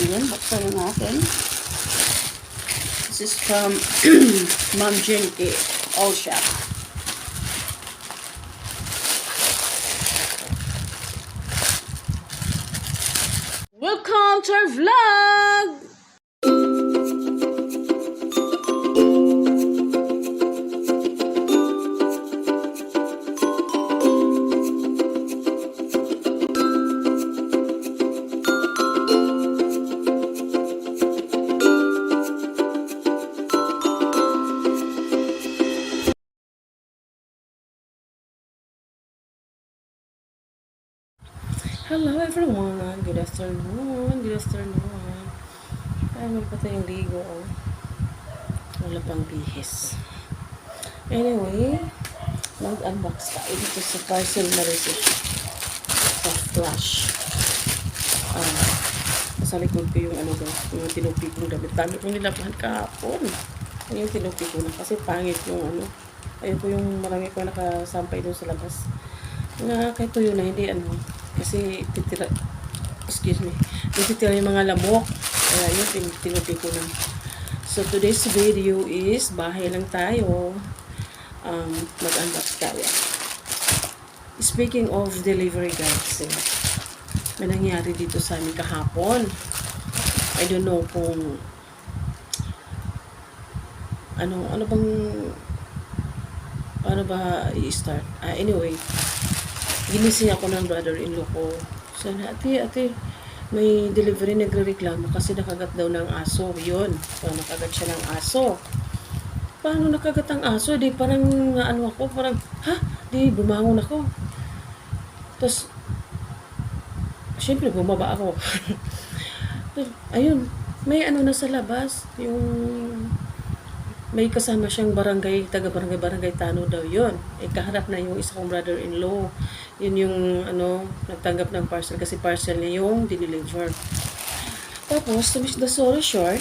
Ayan, buksan na natin. This is from Mom Jenke, All Shop. Welcome to our vlog! Hello everyone! Good afternoon! Good afternoon! Ay, meron pa tayong ligo. Oh. Wala pang bihis. Anyway, mag-unbox tayo dito sa parcel na receipt sa Flash. Sa likod ko yung guys, yung tinupi kong damit. Dami kong nilabahan kahapon. Yung tinupi ko na kasi pangit yung ayoko yung marami ko nakasampay doon sa labas. Kahit tuyo na, hindi kasi titira, titira yung mga lamok. Kaya yun, tinupi ko na. So, today's video is, bahay lang tayo. Mag-unbox tayo. Speaking of delivery guys, may nangyari dito sa amin kahapon. I don't know kung ano ba i-start. Anyway, ginising ako ng brother-in-law ko. So, ate, may delivery nagre-reklamo kasi nakagat daw ng aso. Yun. So, nakagat siya ng aso. Paano nakagat ang aso? Di parang parang, di bumangon ako. Tapos, syempre, bumaba ako. Ayun, may na sa labas. May kasama siyang taga-barangay Tano daw yun. Kaharap na yung isa kong brother-in-law. Yun yung, nagtanggap ng parcel kasi parcel niya yung diniliver. Tapos, to make the story short,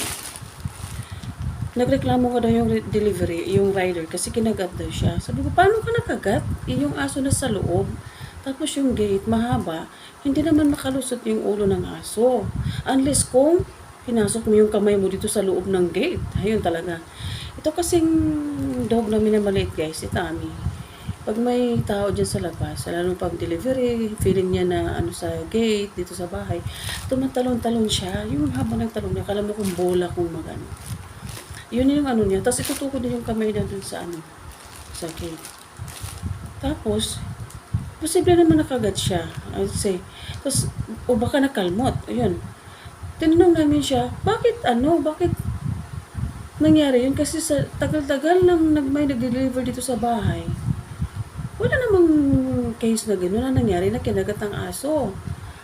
nagreklamo ko daw yung delivery, yung rider, kasi kinagat daw siya. Sabi ko, paano ka nakagat? Yung aso na sa loob. Tapos yung gate, mahaba. Hindi naman makalusot yung ulo ng aso. Unless kung pinasok mo yung kamay mo dito sa loob ng gate. Ayun talaga. Ito kasing dog namin na maliit guys, si Tommy. Pag may tao dyan sa labas, lalo pag delivery, feeling niya na sa gate, dito sa bahay, tumatalon-talon siya. Yung habang nagtalon niya, kala mo kung bola kung magano. Yun yung niya. Tapos itutukod din yung kamay na dun sa sa gate. Tapos, posible naman nakagat siya. I would say. Tapos, o baka nakalmot. Ayun. Tinanong namin siya, bakit nangyari yun? Kasi sa tagal-tagal nang may nag-deliver dito sa bahay, wala namang case na gano'n na nangyari na kinagat ang aso.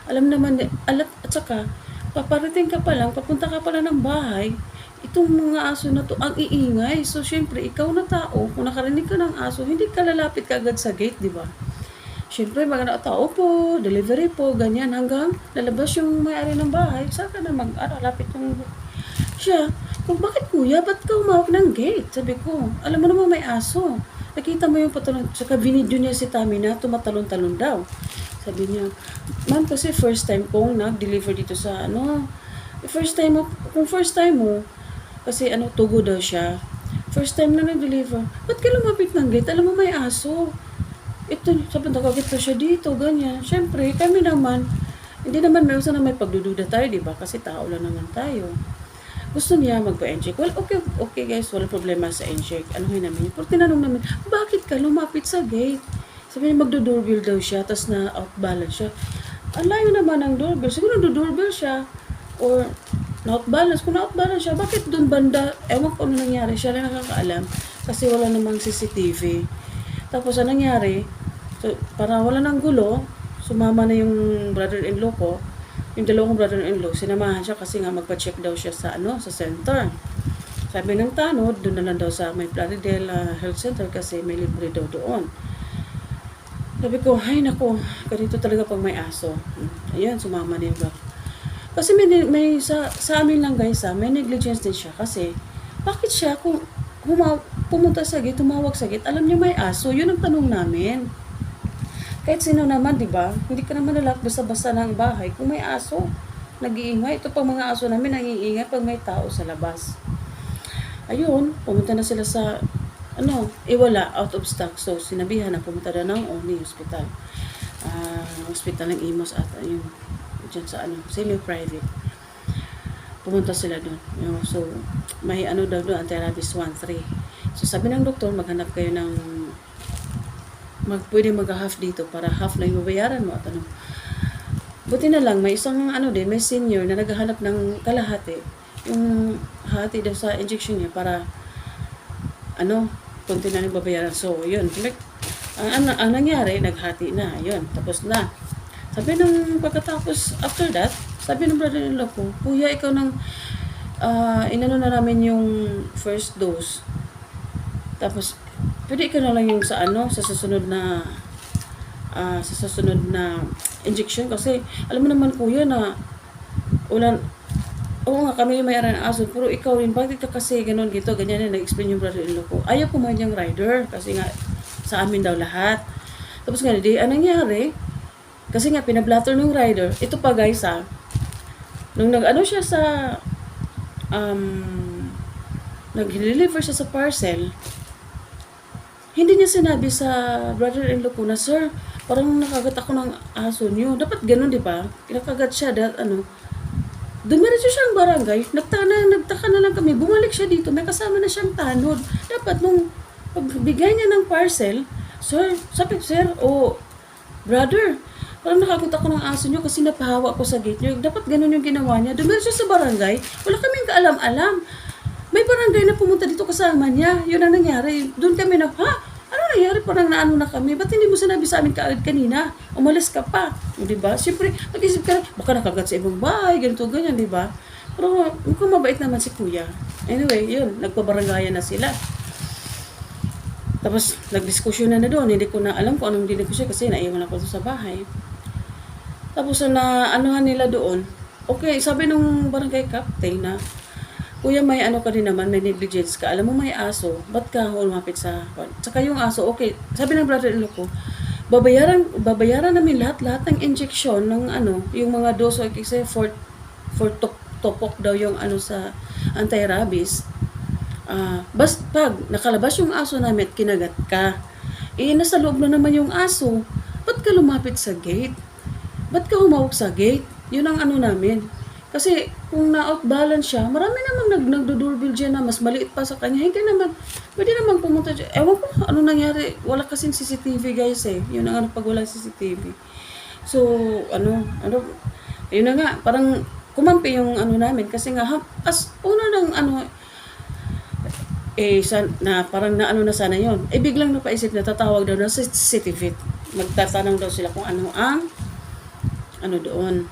Alam naman, at saka, paparating ka pa lang, papunta ka pa lang ng bahay, itong mga aso na to, ang iingay. So, syempre, ikaw na tao, kung nakarinig ka ng aso, hindi ka lalapit ka agad sa gate, di ba? Syempre, mga tao po, delivery po, ganyan, hanggang lalabas yung may-ari ng bahay, saka na lapit yung siya. Kung bakit kuya, ba't ka umawak ng gate? Sabi ko, alam mo naman may aso. Nakita mo yung patalon, saka binidyo niya si Tami na tumatalon-talon daw. Sabi niya, ma'am, kasi first time kong nag-deliver dito sa kung first time mo, kasi tugo daw siya. First time na nag-deliver, ba't ka lumapit ng gate? Alam mo may aso. Ito, sabi nakakit pa siya dito, ganyan. Siyempre, kami naman, hindi naman may pagdududa tayo, di ba? Kasi tao lang naman tayo. Gusto niya magpa-inject. Well, okay guys, walang problema sa inject. Anuhin namin yun. Pero tinanong namin, bakit ka lumapit sa gate? Sabi niya, magdo-doorbell daw siya, tapos na-outbalance siya. Ang layo naman ang doorbell. Siguro do-doorbell siya. Or, na-outbalance. Kung na-outbalance siya, bakit doon banda? Ewan ko ano nangyari. Siya lang nakakaalam. Kasi wala namang CCTV. Tapos, ang nangyari, so, para wala nang gulo, sumama na yung brother-in-law ko. Yung dalawang brother-in-law, sinamahan siya kasi nga magpa-check daw siya sa sa center. Sabi ng tanod, doon na lang daw sa may Plaridel Health Center kasi may libre daw doon. Sabi ko, ay nako, ganito talaga pag may aso. Ayan, sumama na yung brother. Kasi sa amin lang guys, may negligence din siya kasi bakit siya kung pumunta sa gate, tumawag sa gate, alam niya may aso, yun ang tanong namin. Kahit sino naman, di ba? Hindi ka naman nalak basta-basta ng bahay kung may aso. nag-iingay. Ito pang mga aso namin, nangiingay pag may tao sa labas. Ayun, pumunta na sila sa, wala, out of stock. So, sinabihan na pumunta na ng ONI Hospital. Hospital ng Imos at yung dyan sa semi-private. Pumunta sila doon. So, may daw doon, anti-rabies 1-3. So, sabi ng doktor, maghanap kayo ng pwede mag-half dito para half na yung babayaran mo at Buti na lang, may isang may senior na naghahanap ng kalahati. Yung hati daw sa injection niya para konti na yung babayaran. So, yun. Ang nangyari, naghati na. Yun, tapos na. Sabi nung pagkatapos, after that, sabi ng brother-in-law ko, Kuya, ikaw nang inano na namin yung first dose. Tapos, pwede ikaw na lang yung sa sa susunod na injection. Kasi, alam mo naman kuya na, oo nga, kami may aran ng aso, pero ikaw rin, bakit ka kasi ganun, gito, ganyan na, nag-explain yung brother-in-law ko. Ayaw kumain yung rider, kasi nga, sa amin daw lahat. Tapos nga, anong nangyari? Kasi nga, pinablatter ng rider. Ito pa guys nung siya sa, nag-deliver siya sa parcel, hindi niya sinabi sa brother-in-law ko na, Sir, parang nakagat ako ng aso niyo. Dapat ganun, di ba? Nakagat siya, dumiretso siyang barangay, nagtaka na lang kami, bumalik siya dito, may kasama na siyang tanod. Dapat nung pagbigay niya ng parcel, Sir, brother, parang nakagat ako ng aso niyo kasi napahawa ko sa gate niyo. Dapat ganun yung ginawa niya. Dumiretso sa barangay, wala kaming kaalam-alam. May barangay na pumunta dito kasama niya. Yun ang nangyari. Doon kami ano nangyari? Parang naano na kami. Ba't hindi mo sinabi sa amin kaagad kanina? Umalis ka pa. Di ba? Siyempre, nag-isip ka, baka nakagat sa ibang bahay, ganito, ganyan, di ba? Pero mukhang mabait naman si kuya. Anyway, yun. Nagpabarangayan na sila. Tapos, nagdiskusyon na doon. Hindi ko na alam kung anong dinigusyon kasi naiwan ako sa bahay. Tapos, anuhan nila doon. Okay, sabi nung barangay captain na, Kuya, may ka din naman, may negligence ka. Alam mo may aso, ba't ka lumapit sa... Tsaka yung aso, okay. Sabi ng brother-in-law ko, babayaran namin lahat ng injection ng yung mga dose, kasi for topok daw yung sa anti-rabies. Basta pag nakalabas yung aso namin at kinagat ka, nasa loob na naman yung aso, ba't ka lumapit sa gate? Ba't ka humawak sa gate? Yun ang namin. Kasi kung na-outbalance siya, marami namang nagdo-doorbell dyan na mas maliit pa sa kanya. Hindi naman, pwede naman pumunta dyan. Ewan ko, ano nangyari? Wala kasing CCTV guys Yun ang pag wala CCTV. So, yun na nga, parang kumampi yung namin. Kasi nga, as una ng parang na sana yon. Biglang napaisip na tatawag daw na sa CCTV. Magtatanong daw sila kung ano ang doon.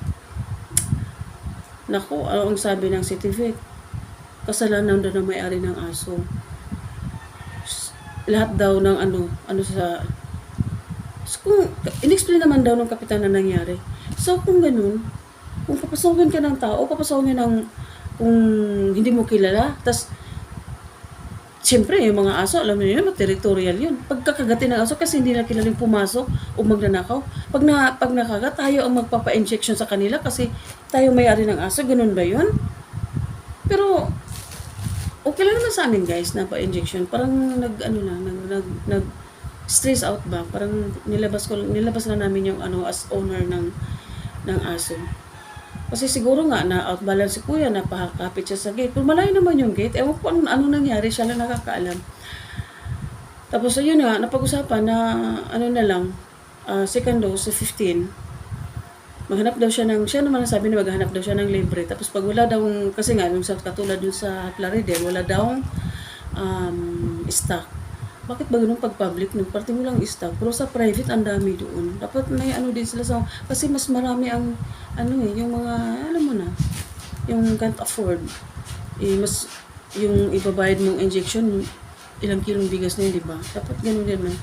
Naku, ang sabi ng CCTV, kasalanan daw ng may-ari ng aso. Lahat daw ng in-explain naman daw ng kapitan na nangyari. So, kung ganun, kung papasokin ka ng tao, papasokin ng kung hindi mo kilala, tas siyempre, yung mga aso, alam niyo yun, territorial yun. Pagkakagatin ng aso, kasi hindi na kilaling pumasok o magnanakaw. Pag nakagat, tayo ang magpapa-injection sa kanila kasi tayo may-ari ng aso. Ganun ba yun? Pero, okay lang naman sa amin guys, na pa-injection. Parang stress out ba? Parang nilabas na namin yung as owner ng aso. Kasi siguro nga, na-outbalance si kuya, napakapit siya sa gate. Pero malayo naman yung gate. Ewan ko ano nangyari, siya lang nakakaalam. Tapos, ayun nga, napag-usapan na, second dose, 15. Maghanap daw siya siya naman sabi na maghanap daw siya ng libre. Tapos, pag wala daw, kasi nga, yung katulad dun sa Plaridel, wala daw stock. Bakit ba ganun pag-public? Parte mo lang stock. Pero sa private, ang dami doon. Dapat may din sila sa... Kasi mas marami ang... yung mga... Alam mo na. Yung can't afford. Mas... Yung ibabayad mong injection, ilang kilong bigas na yun, di ba? Dapat ganun din man.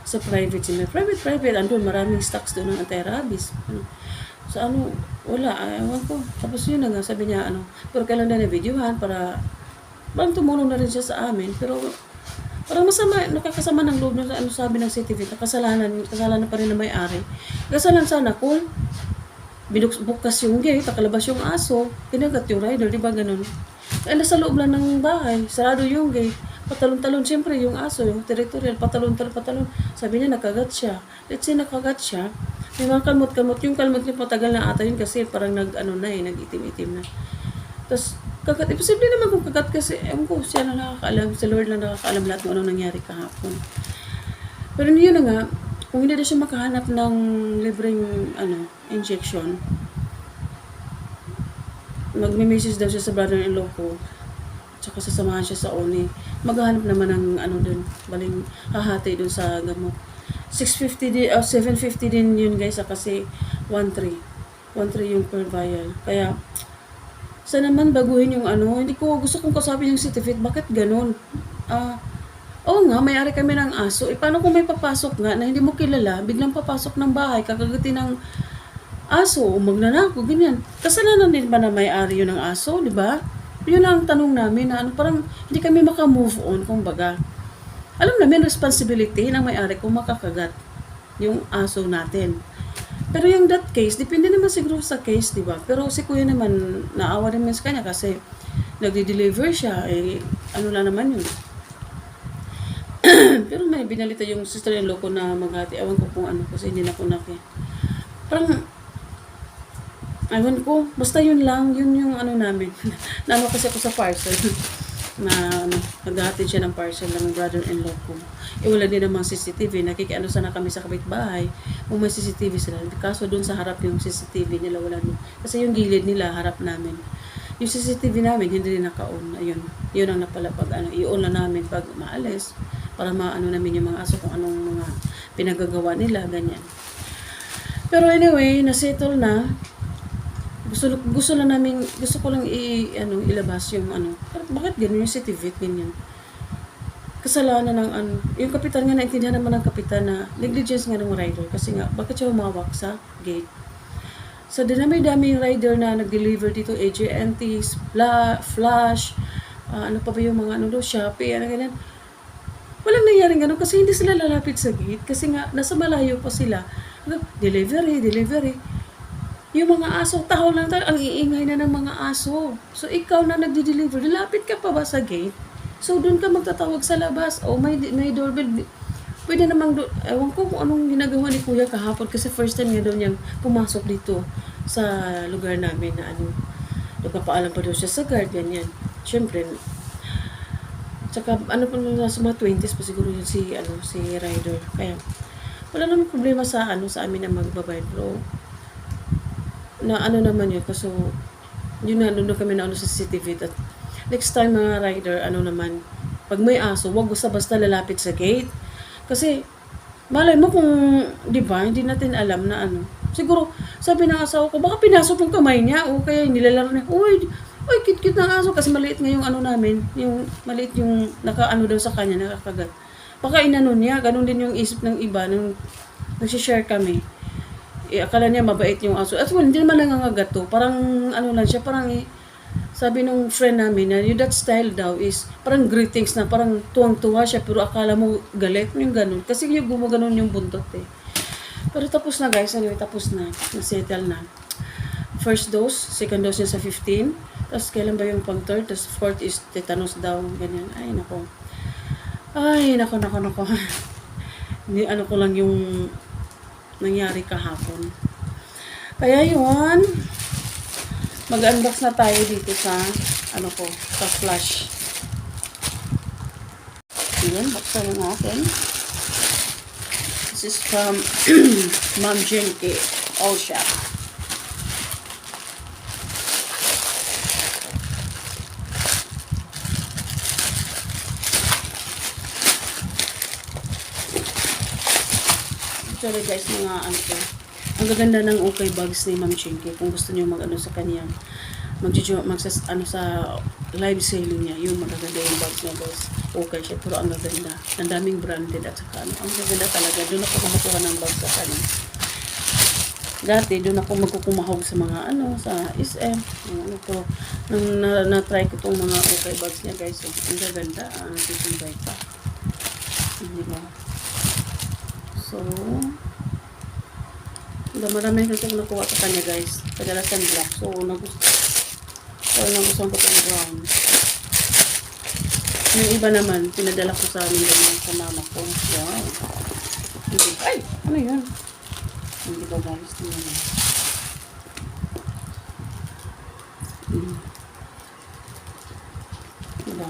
Sa private sila. Private. Andun, maraming stocks doon ng anti-rabies. Sa wala. Ewan ko. Tapos yun na nga, sabi niya, pero kailan na videohan para... Parang tumulong na rin siya sa amin. Pero... Parang masama, nakakasama ng loob na sabi ng CCTV, kasalanan pa rin na may-ari. Kasalan sana kung Bukas yung gate, nakalabas yung aso, kinagat yung rider, di ba ganun? Eh, nasa loob lang ng bahay, sarado yung gate, patalon-talon, siyempre yung aso, yung territorial, patalon-talon, patalon. Sabi niya, nakagat siya. Let's say, nakagat siya. May mga kalmot-kalmot. Yung kalmot niya, patagal na ata yun kasi parang nag-itim-itim na. Tapos, kagat, imposible naman kung kagat kasi, ewan ko, siya na nakakaalam, sa Lord lang nakakaalam lahat kung anong nangyari kahapon. Pero yun na nga, kung hindi na siya makahanap ng libreng injection, magme-message daw siya sa brother-in-law ko, tsaka sasamahan siya sa ONI. Maghahanap naman ng dun, baling hahati dun sa gamot. 650 din, 750 din yun guys, kasi 1.3 yung per vial. Kaya, sana naman baguhin yung hindi ko gusto kong kasapin yung certificate. Bakit ganun? Oo nga, may-ari kami ng aso. Paano kung may papasok nga na hindi mo kilala, biglang papasok ng bahay, kakagatin ng aso, o magnanako, ganyan. Kasalanan din ba na may-ari yun ng aso, di ba? Yun ang tanong namin na parang hindi kami maka-move on, kumbaga. Alam namin, responsibility ng may-ari kung makakagat yung aso natin. Pero yung that case, depende naman siguro sa case, di ba? Pero si kuya naman, naawa naman sa kanya kasi nagde-deliver siya, lang naman yun. Pero may binalita yung sister-in-law ko na maghati. Ewan ko kung kasi hindi na ko parang, ewan ko, basta yun lang, yun yung namin. Naano kasi ako sa parcel. Na naghahatid siya ng parcel ng brother-in-law ko. Wala din namang CCTV. Nakikiano sana kami sa kapitbahay. Kung may CCTV sila. Kaso doon sa harap yung CCTV nila, wala din. Kasi yung gilid nila, harap namin. Yung CCTV namin, hindi rin naka-on. Ayun. Yun ang napalapag. I-on na namin pag maalis. Para namin yung mga aso kung anong mga pinagagawa nila, ganyan. Pero anyway, nasettle na. Gusto ko lang ilabas yung bakit ganun yung certificate, ganyan. Kasalanan ng yung kapitan nga, naintindihan naman ng kapitan na negligence nga ng rider. Kasi nga, bakit siya humawak sa gate? So, dinami-dami yung rider na nag-deliver dito, AJ&T, Flash, ano pa ba yung mga Shopee, ganyan. Walang nangyari ganun kasi hindi sila lalapit sa gate kasi nga nasa malayo pa sila. Delivery. Yung mga aso, taho lang tayo, ang iingay na ng mga aso. So, ikaw na nagdi-deliver, lalapit ka pa ba sa gate? So, doon ka magtatawag sa labas. O, may doorbell. Pwede namang, ewan ko kung anong ginagawa ni Kuya kahapon kasi first time niya daw niyang pumasok dito sa lugar namin na nagpapaalam pa daw siya sa guard, ganyan. Siyempre, tsaka pa nasa mga 20s pa siguro yun si rider. Kaya wala namang problema sa amin na magbabayad. Pero na naman yun kasi yun na doon kami na sa CCTV. At next time mga rider, naman pag may aso, wag basta lalapit sa gate. Kasi malay mo kung di ba, hindi natin alam na siguro sabi ng asawa ko, baka pinasok yung kamay niya o kaya nilalaro niya. Uy, cute ng aso kasi maliit nga yung namin, yung maliit yung daw sa kanya, nakakagat. Baka niya, ganun din yung isip ng iba nung nagsishare kami. Akala niya mabait yung aso. At well, hindi naman nangangagat to. Parang lang siya, parang sabi nung friend namin na yung that style daw is parang greetings na parang tuwang-tuwa siya pero akala mo galit yung ganun. Kasi yung gumaganon yung buntot Pero tapos na guys, tapos na. Nasettle na. First dose, second dose niya sa 15. Tapos kailan ba yung pang third? Tapos fourth is tetanus daw. Ganyan. Ay, nako. Hindi, ko lang yung nangyari kahapon. Kaya yun, mag-unbox na tayo dito sa, sa Flash. Ayan, buksan na natin. This is from Ma'am Jenke, All Shop. Sorry guys, mga ang gaganda ng okay bags ni Ma'am Chinky. Kung gusto niyo sa kanya, sa live selling niya, yung magaganda yung bags niya guys. Okay siya, pero ang gaganda. Ang daming branded at saka ang gaganda talaga. Doon ako kumukuha ng bags sa kanya. Dati, doon ako magkukumahog sa mga sa SM. Nung na-try ko itong mga okay bags niya guys. Ang gaganda, ang titibay pa. Diba? So, Marami kasi ako nakuha sa kanya guys. Kadalasan black. So, nagustuhan ko itong brown. Yung iba naman, pinadala ko sa amin naman sa mama ko. Wow. Ay! Ano yun? Hindi ba guys? Tingnan mo. Diba?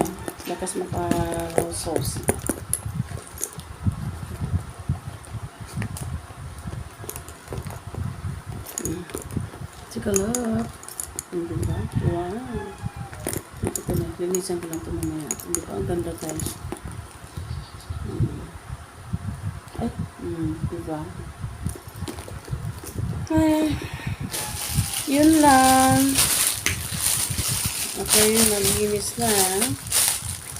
Lakas maka-sauce. Take a look. Diba? Wow. Ito ko na. Linisan ko lang ito mamaya. Diba? Ang ganda guys. Ay. Diba? Ay. Yun lang. Okay, yun. Nalinis na.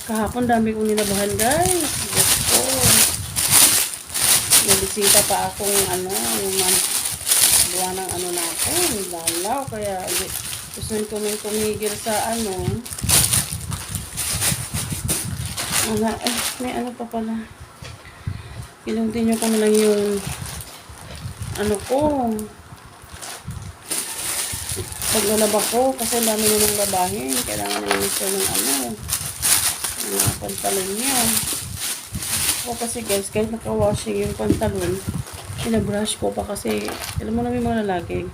Kahapon dami kong nilabahan guys. Diyos ko. Nabisita pa akong yung buwan ng natin. Lalaw. Kaya gusto ko nang tumigil sa may pa pala. Kinuntinyo ko na lang yung ko. Pag nalaba ko, kasi dami namang labahin. Kailangan na gusto ng mga pantalon niya. Ako kasi guys, kahit naka-washing yung pantalon, pinabrush ko pa kasi, alam mo na may mga lalaki,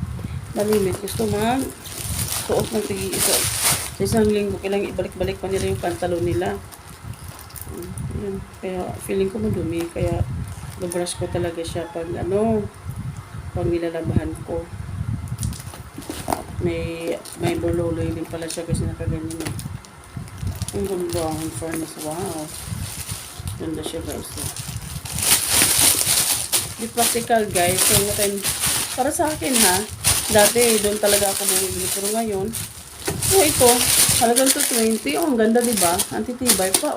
malimit. Gusto suot ng tigi-isa. Sa isang linggo, kailangan ibalik-balik pa nila yung pantalon nila. Yun. Kaya feeling ko madumi. Kaya nabrush ko talaga siya pag nilalabahan ko. May bululoy din pala siya kasi nakaganyan. Ang ganda ang furnace. Wow. Ganda siya guys. Di practical guys. So, para sa akin dati doon talaga ako bumibili. Pero ngayon, ito, halagang 220. Ang ganda diba? Antitibay pa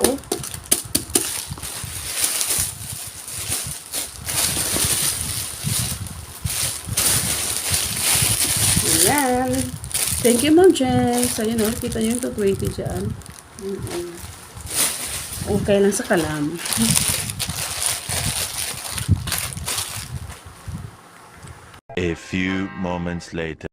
Ayan. Thank you, Ma'am Jess. Ayun kita nyo yung 220 dyan. Okay lang sa kalam. A few moments later.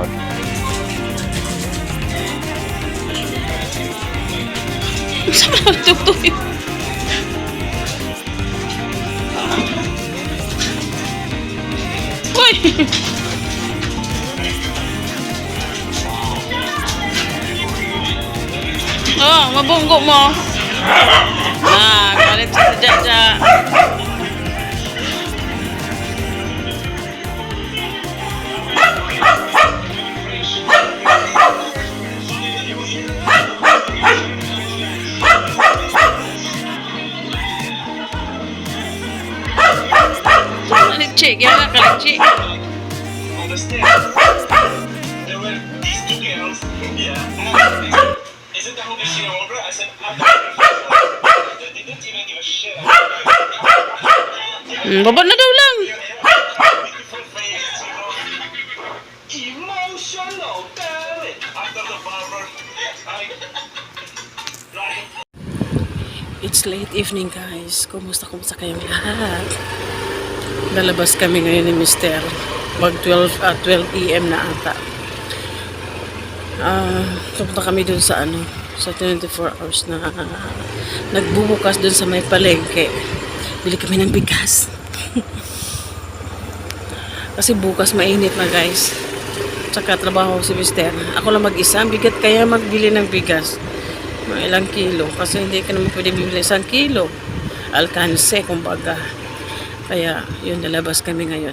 out. Saan tutuloy? Uy! Oh, mabunggo mo. Galit si Jaja. Kalikchi, kaya kalikchi. On the stairs, there were these two girls. Yeah. Isn't that who they came over? I said, they didn't even give a shit. Baba na daw lang. Beautiful face, you know. Emotional, damn it. After the barber, It's late evening guys. Kumusta kayong lahat? Lalabas kami ngayon ni Mr. Mag 12 PM na ata. Pupunta kami dun sa sa 24 hours na nagbubukas dun sa may palengke. Bili kami ng bigas. Kasi bukas mainit na guys. Tsaka trabaho si Mr. Ako lang mag-isa. Bigat kaya magbili ng bigas. Mga ilang kilo. Kasi hindi ka naman pwede bibili 1 kilo. Alkanse kumbaga. Kaya yun, lalabas kami ngayon.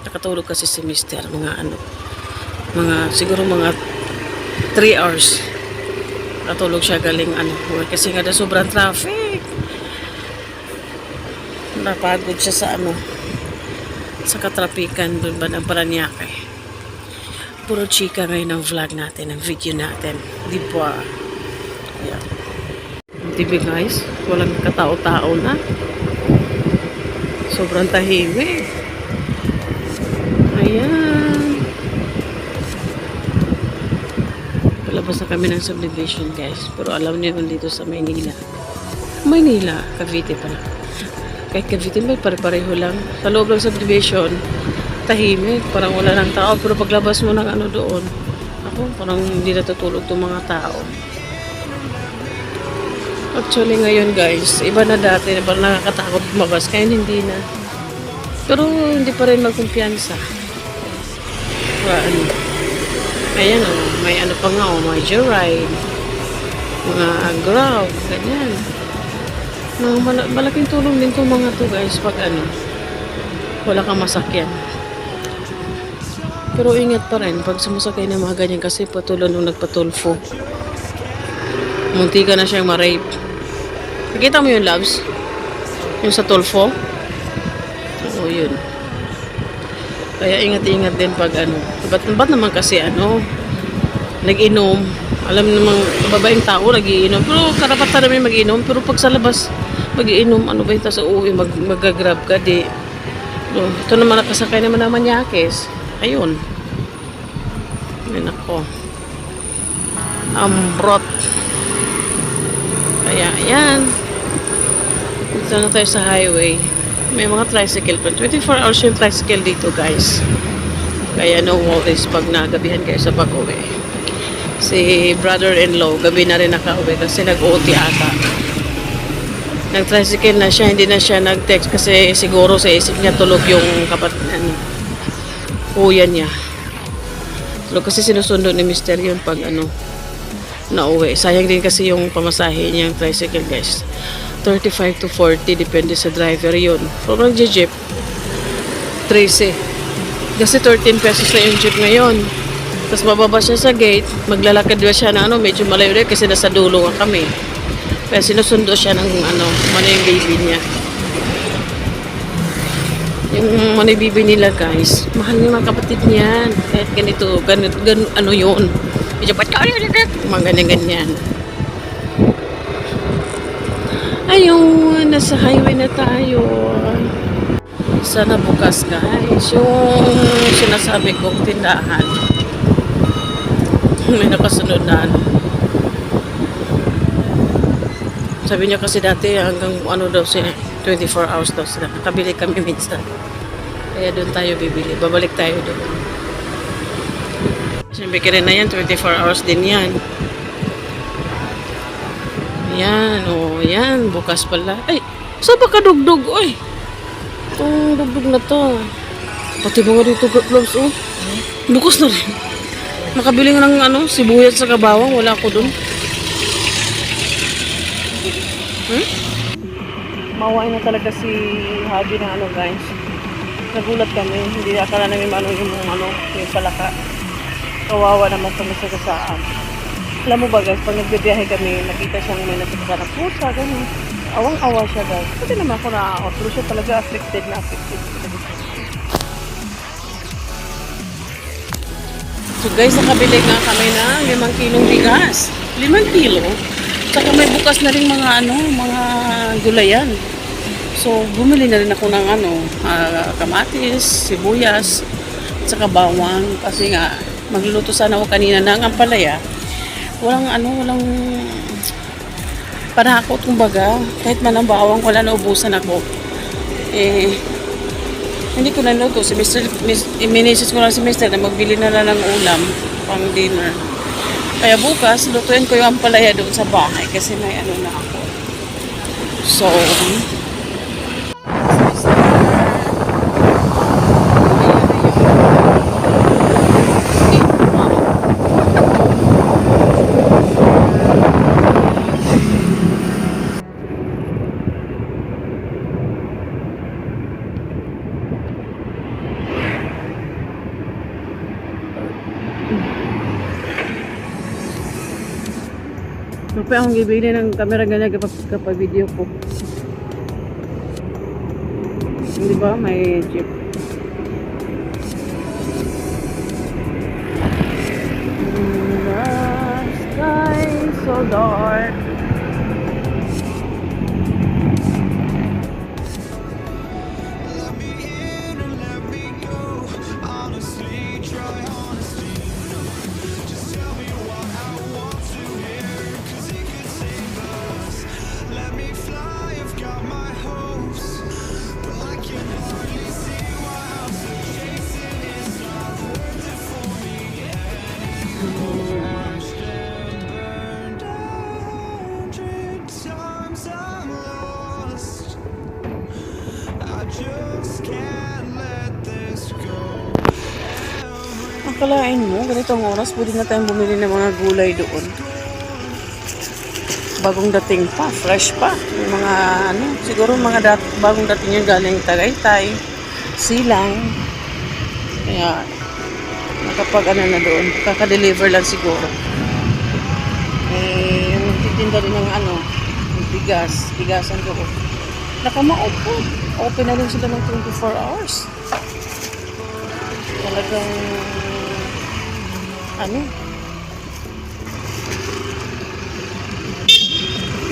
Nakatulog kasi si Mr. Siguro mga 3 hours. Nakatulog siya galing work. Kasi nga sobrang traffic. Napagod siya sa sa katrapikan doon ba ng Paranaque. Puro chika ngayon ang vlog natin, ang video natin. Di ba? Ayan. TV guys, walang katao-tao na. Sobrang tahimik. Ayan. Palabas na kami ng subdivision guys. Pero alam niyo dito sa Maynila. Cavite pala. Kahit Cavite may pare-pareho lang. Sa loob ng subdivision, tahimik. Parang wala ng tao. Pero paglabas mo ng doon, parang hindi natutulog itong mga tao. Actually ngayon guys, iba na dati, parang nakakatakot lumabas, kaya hindi na. Pero hindi pa rin magkumpiyansa. Ayan may pa nga may joyride, mga grab, ganyan. Malaking tulong din itong mga to guys pag wala kang masakyan. Pero ingat pa rin pag sumasakay ng mga ganyan kasi patuloy nung nagpatulfo. Munti ka na siyang ma-rape. Nakita mo yung loves? Yung sa Tulfo? Oo, yun. Kaya ingat-ingat din pag ba't naman kasi nag-inom. Alam namang babaeng tao nag-iinom. Pero karapatan namin mag-inom. Pero pag sa labas mag-iinom, ba yung sa uwi, mag-grab ka, di. Ito naman nakasakay naman naman yakes. Ayun. Ayun ako. Ambrot. Kaya, ayan. Dito na tayo sa highway. May mga tricycle pa. 24 hours yung tricycle dito, guys. Kaya no worries pag nagabihan kayo sa pag-uwi. Si brother-in-law, gabi na rin nakauwi kasi nag-OT ata. Nag-tricycle na siya, hindi na siya nag-text kasi siguro sa isip niya tulog yung kuya niya. Tulog kasi sinusundo ni Mr. yun pag nauwi. Sayang din kasi yung pamasahe niyang tricycle guys. 35 to 40 depende sa driver yun. Kung nag-jeep 13. Kasi 13 pesos na yung jeep ngayon. Tapos bababa siya sa gate, maglalakad ba siya na medyo malayo rin kasi nasa dulo nga kami. Kaya sinusundo siya ng yung baby niya. Yung money baby nila guys, mahal ng mga kapatid niyan. Kahit ganito yun. Medyo mga ganyan. Ayun, nasa highway na tayo. Sana bukas guys. Yung sinasabi kong tindahan. May nakasunod na Sabi niya kasi dati hanggang daw siya, 24 hours daw sila. Nakabili kami minsan. Kaya doon tayo bibili. Babalik tayo doon. Yung bakery na yan, 24 hours din yan. Yan, yan. Bukas pala. Ay, saan ba kadugdug? Oy, itong dugdug na to. Pati mga dito, gloves, oh. Bukas na rin. Nakabili nga ng sibuyas sa kabawang. Wala ko dun. Maway na talaga si Habi na guys. Nagulat kami. Hindi akala namin yung palaka. Kawawa naman kami sa kasaan. Alam mo ba guys, pag nagbibiyahe kami, nakita siyang may nasaksa na pusa, ganun. Awang-awa siya guys. Pati naman ako na-out. Pero siya talaga affected. So guys, nakabili nga kami ng 5 kilong bigas. 5 kilo. Saka may bukas na rin mga gulayan. So bumili na rin ako ng kamatis, sibuyas, saka bawang. Kasi nga, magluluto sana ako kanina ng ampalaya. Walang panakot kumbaga. Kahit man ang bawang, wala na ubusan ako. Hindi ko na luto. Minisis ko lang si Mr. na magbili na lang ng ulam pang dinner. Kaya bukas, lutuin ko yung ampalaya doon sa bahay kasi may na ako. So, Lupa akong gibili ng camera ganyan kapag video ko. Hindi ba? May jeep. The sky so dark. Akalain mo, ganitong oras, pwede na tayong bumili ng mga gulay doon. Bagong dating pa, fresh pa. Yung mga, siguro bagong dating yung galing Tagaytay, Silang. Kaya, nakapag na doon, kaka-deliver lang siguro. Yung titinda rin ng bigasan doon. Nakamaupo. Open na rin sila ng 24 hours. Talagang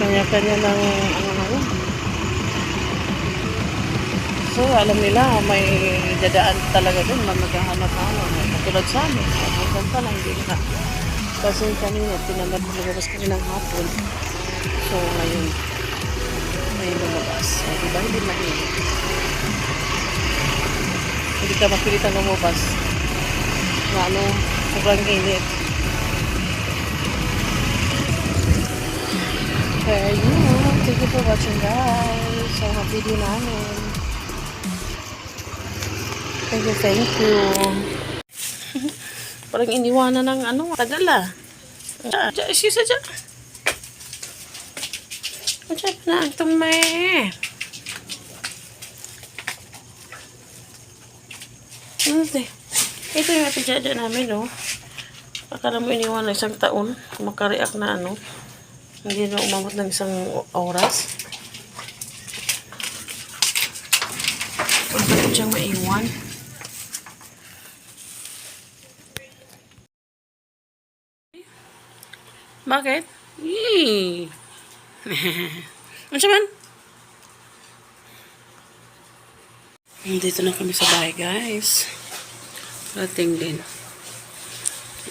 kanya-kanya ng so alam nila may dadaan talaga dun, maghahanap katulad sa amin abutan pa lang din na kasi kanina tinanggap lumabas kami ng hapon, so ngayon may lumabas, so diba hindi mainit, hindi ka mapilitan lumabas na sobrang init. Kaya yun, thank you for watching guys sa mga video namin. Thank you. Parang iniwanan ng tagal excuse me dyan. Diyan na itong may ito yung ating namin akala mo iniwan na 1 taon makareact na hindi na umabot ng 1 oras. Bakit siyang maiwan? Bakit? Yee! Ano siya man? Dito na kami sa bahay guys. Rating din.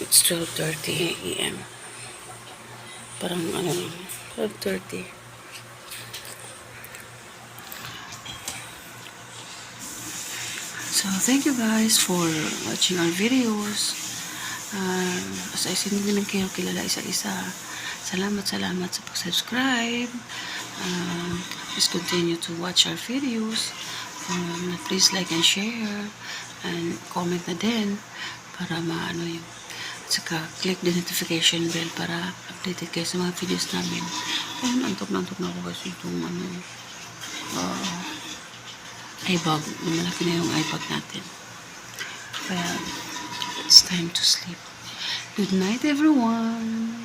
It's 12:30 a.m. Parang 12:30. So thank you guys for watching our videos. As I said, hindi namin kayo kilala isa-isa. Salamat sa pag-subscribe. Please continue to watch our videos. Please like and share. And comment na din para maano yung saka click the notification bell para updated kayo sa mga videos namin. Ayun, antok na ako kasi itong iBag. Malaki na yung iBag natin. Kaya it's time to sleep. Good night, everyone.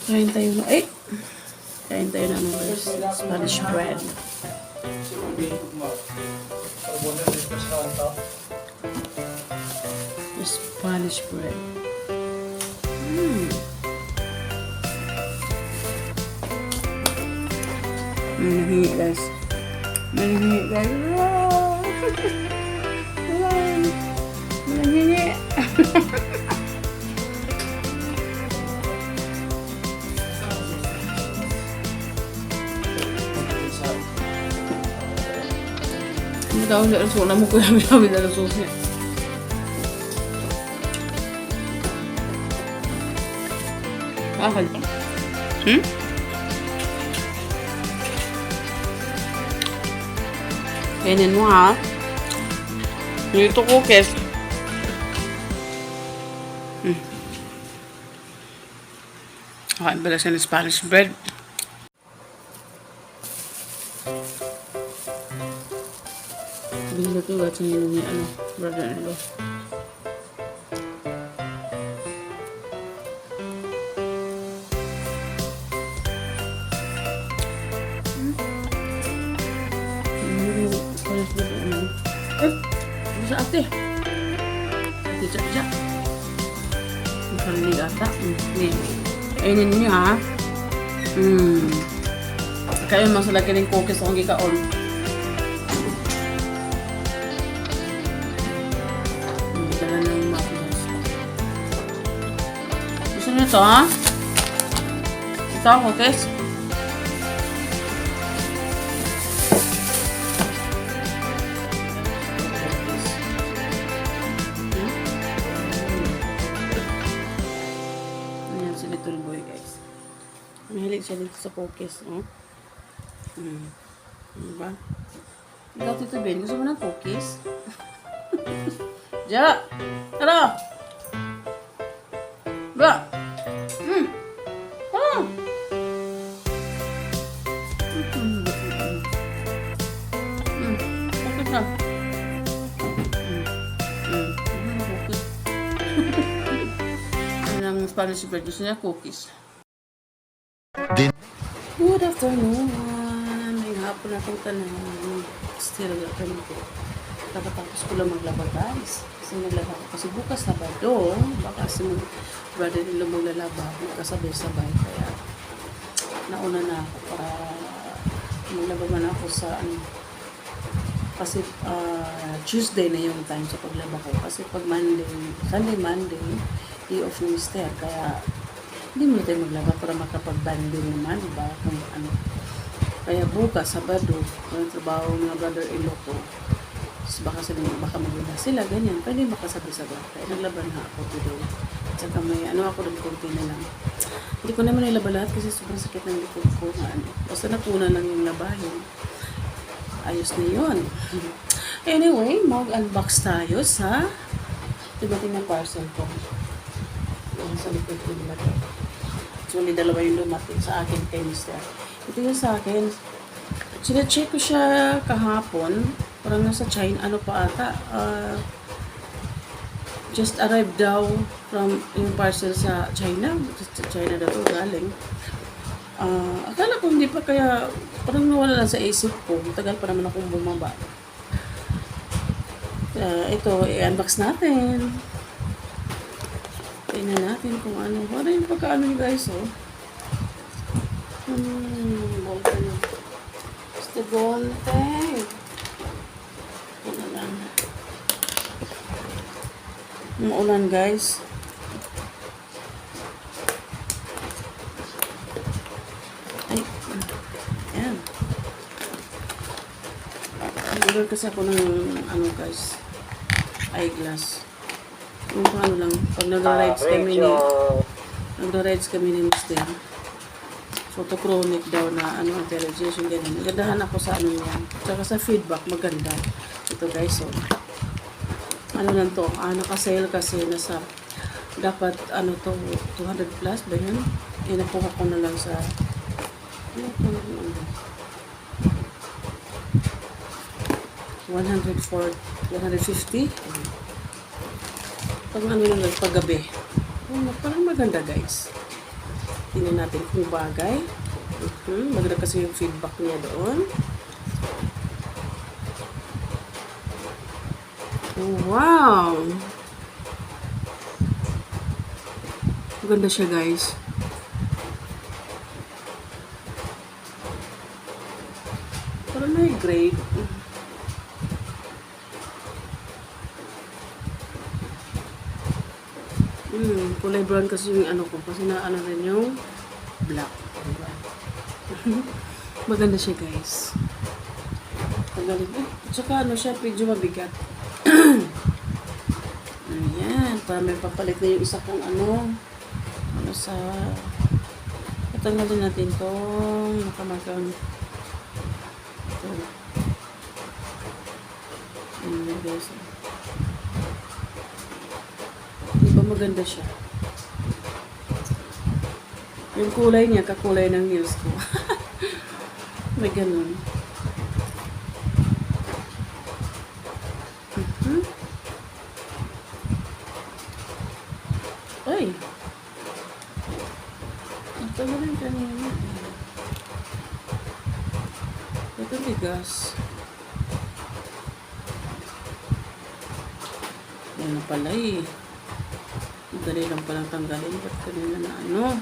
Kain tayo na guys. Spanish bread. The Spanish bread. Manihingi guys. Manihingi. Hindi daw ulit ang suna mo kuya. May na susi. Kainin mo ha. Dito cookies. Kain pala siya ng Spanish bread. Binili ko at sinili niya brother-in-law. Bisa ate. Ate cak-cak. Makarinig ata. Nih. Ayunin niyo ha. Kayo masalaki ng cookies akong gikaon. Dala na yung mga cookies. Gusto niyo ito ha? Ito cookies. Little boy guys. Mahilig siya dito sa cookies. Diba? Ikaw Tito Ben, gusto mo ng cookies? Ja! Tara! Ba! Ah! Cookies na. Ang Spanish bread, gusto niya cookies. Good afternoon. May hapon na itong tanong. Still, tapos ko lang maglaba guys. Kasi naglaba ko. Kasi bukas Sabado, baka kasi brother-in-law maglalaba. Magkasabay-sabay. Kaya nauna na ako para maglaba man ako sa kasi Tuesday na yung time sa paglaba ko. Kasi pag Sunday, Monday, day off ni Mister. Kaya hindi mo tayo maglaba para makapag-banding naman, diba? Kung ano. Kaya bukas, Sabado, yung trabaho ng brother-in-law ko. Baka maglaba sila, ganyan. Pwede makasabi-sabi. Kaya naglaban na ako today. Tsaka may ako ng konti na lang. Hindi ko naman nilaba lahat kasi sobrang sakit ng likod ko. Basta nakuna lang yung labahin. Ayos na yun. Anyway, mag-unbox tayo sa dumating na parcel ko. Sa likod ko dumating. Actually, dalawa yung dumating sa akin kay Mr. Ito yung sa akin. Sina-check ko siya kahapon. Parang nasa China. Ano pa ata? Just arrived daw from yung parcel sa China. Sa China daw ito galing. Akala ko hindi pa kaya parang nawala lang sa isip ko. Tagal pa naman akong bumaba. Ito, i-unbox natin. Tingnan natin kung ano. Ano yung pagkaano nyo guys, oh. Bolta nyo. Basta bolta. Ano lang. Umuulan guys. Ay. Ayan. Nag-order kasi ako ng ano guys. Eyeglass. Yung ano lang, pag nagra-rides kami ni Mr. Photochronic daw na ano, anti-radiation, ganyan. Nagandahan ako sa ano niyan. Tsaka sa feedback, maganda. Ito guys, so. Ano lang to, naka-sale kasi nasa, dapat ano to, 200 plus ba yun? Nakuha ko na lang sa, ano to, 150. Pag ano lang, paggabi. Parang maganda guys. Tingnan natin kung bagay. Maganda kasi yung feedback niya doon. Wow! Maganda siya guys. Parang may grade. Kulay brown kasi yung ano ko. Kasi na ano rin yung black. Diba? Maganda siya guys. Magaling. Tsaka ano siya, medyo mabigat. Ayan. Para may papalit na yung isa kong ano sa patanggalin natin tong nakamarkang ito. Ayan guys. Diba maganda siya? Yung kulay niya, kakulay ng heels ko. May ganun. Ay! Ito na rin kanina. Ito bigas. Yan na pala eh. Madali lang palang tanggalin. Ba't kanina na ano?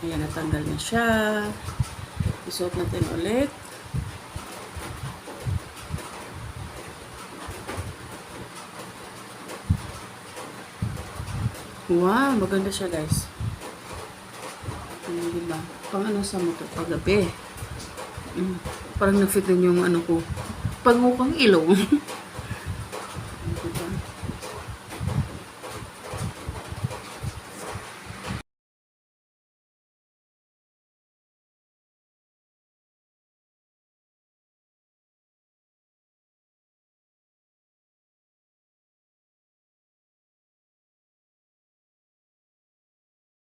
Ayan, natanggal na siya. Isuot natin ulit. Wow, maganda siya guys. Diba? Pang ano sa mo to? Paggabi. Parang na-fit din yung ano ko. Pangukang ilong.